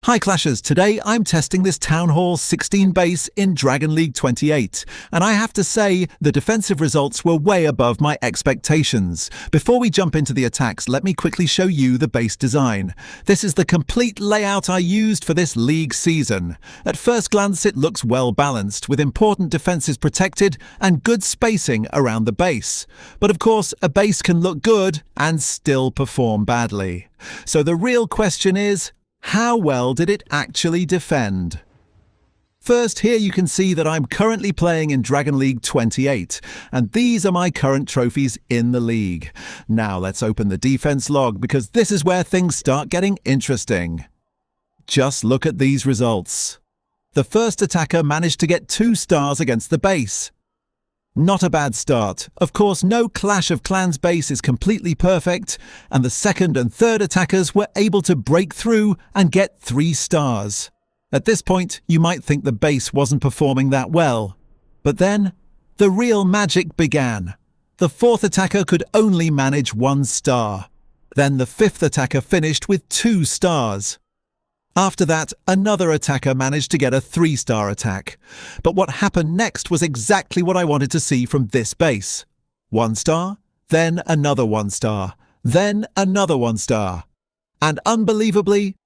Hi Clashers, today I'm testing this Town Hall 16 base in Dragon League 28, and I have to say the defensive results were way above my expectations. Before we jump into the attacks, let me quickly show you the base design. This is the complete layout I used for this league season. At first glance it looks well balanced, with important defenses protected and good spacing around the base. But of course, a base can look good and still perform badly. So the real question is, how well did it actually defend? First, here you can see that I'm currently playing in Dragon League 28, and these are my current trophies in the league. Now let's open the defense log, because this is where things start getting interesting. Just look at these results. The first attacker managed to get 2 stars against the base. Not a bad start. Of course, no Clash of Clans base is completely perfect, and the second and third attackers were able to break through and get 3 stars. At this point, you might think the base wasn't performing that well. But then, the real magic began. The 4th attacker could only manage 1 star. Then the 5th attacker finished with 2 stars. After that, another attacker managed to get a 3-star attack. But what happened next was exactly what I wanted to see from this base. 1 star, then another 1 star, then another 1 star. And unbelievably,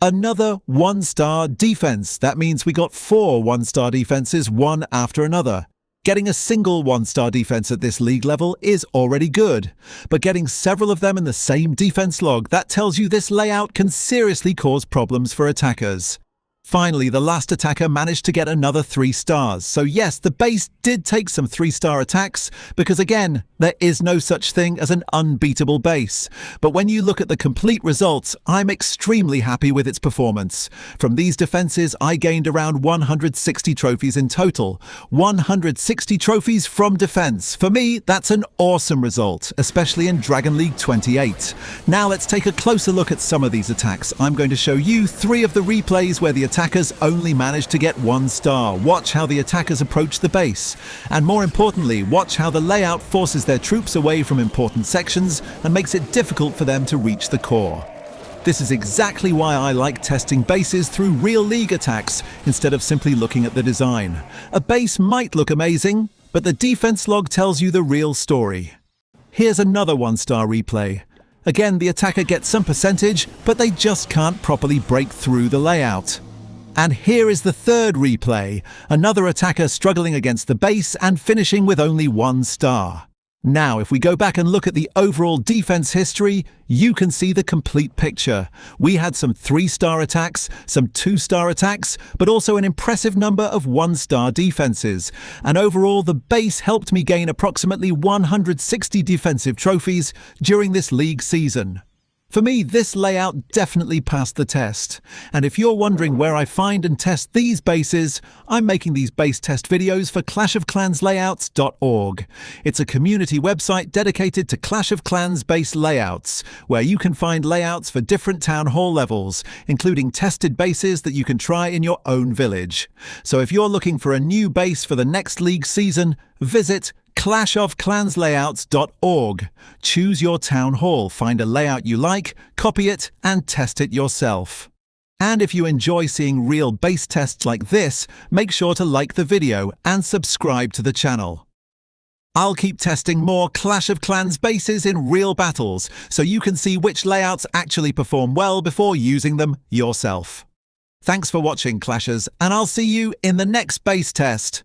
another 1-star defense. That means we got 4 1-star defenses, one after another. Getting a single 1-star defense at this league level is already good, but getting several of them in the same defense log, that tells you this layout can seriously cause problems for attackers. Finally, the last attacker managed to get another 3 stars, so yes, the base did take some 3-star attacks, because again, there is no such thing as an unbeatable base. But when you look at the complete results, I'm extremely happy with its performance. From these defenses, I gained around 160 trophies in total. 160 trophies from defense. For me, that's an awesome result, especially in Dragon League 28. Now let's take a closer look at some of these attacks. I'm going to show you 3 of the replays where the attackers only managed to get 1 star. Watch how the attackers approach the base. And more importantly, watch how the layout forces their troops away from important sections and makes it difficult for them to reach the core. This is exactly why I like testing bases through real league attacks instead of simply looking at the design. A base might look amazing, but the defense log tells you the real story. Here's another 1-star replay. Again, the attacker gets some percentage, but they just can't properly break through the layout. And here is the 3rd replay, another attacker struggling against the base and finishing with only 1 star. Now, if we go back and look at the overall defense history, you can see the complete picture. We had some 3-star attacks, some 2-star attacks, but also an impressive number of 1-star defenses. And overall, the base helped me gain approximately 160 defensive trophies during this league season. For me, this layout definitely passed the test. And if you're wondering where I find and test these bases, I'm making these base test videos for clashofclanslayouts.org. It's a community website dedicated to Clash of Clans base layouts, where you can find layouts for different town hall levels, including tested bases that you can try in your own village. So if you're looking for a new base for the next league season, visit clashofclanslayouts.org. Choose your town hall, find a layout you like, copy it, and test it yourself. And if you enjoy seeing real base tests like this, make sure to like the video and subscribe to the channel. I'll keep testing more Clash of Clans bases in real battles, so you can see which layouts actually perform well before using them yourself. Thanks for watching, Clashers, and I'll see you in the next base test.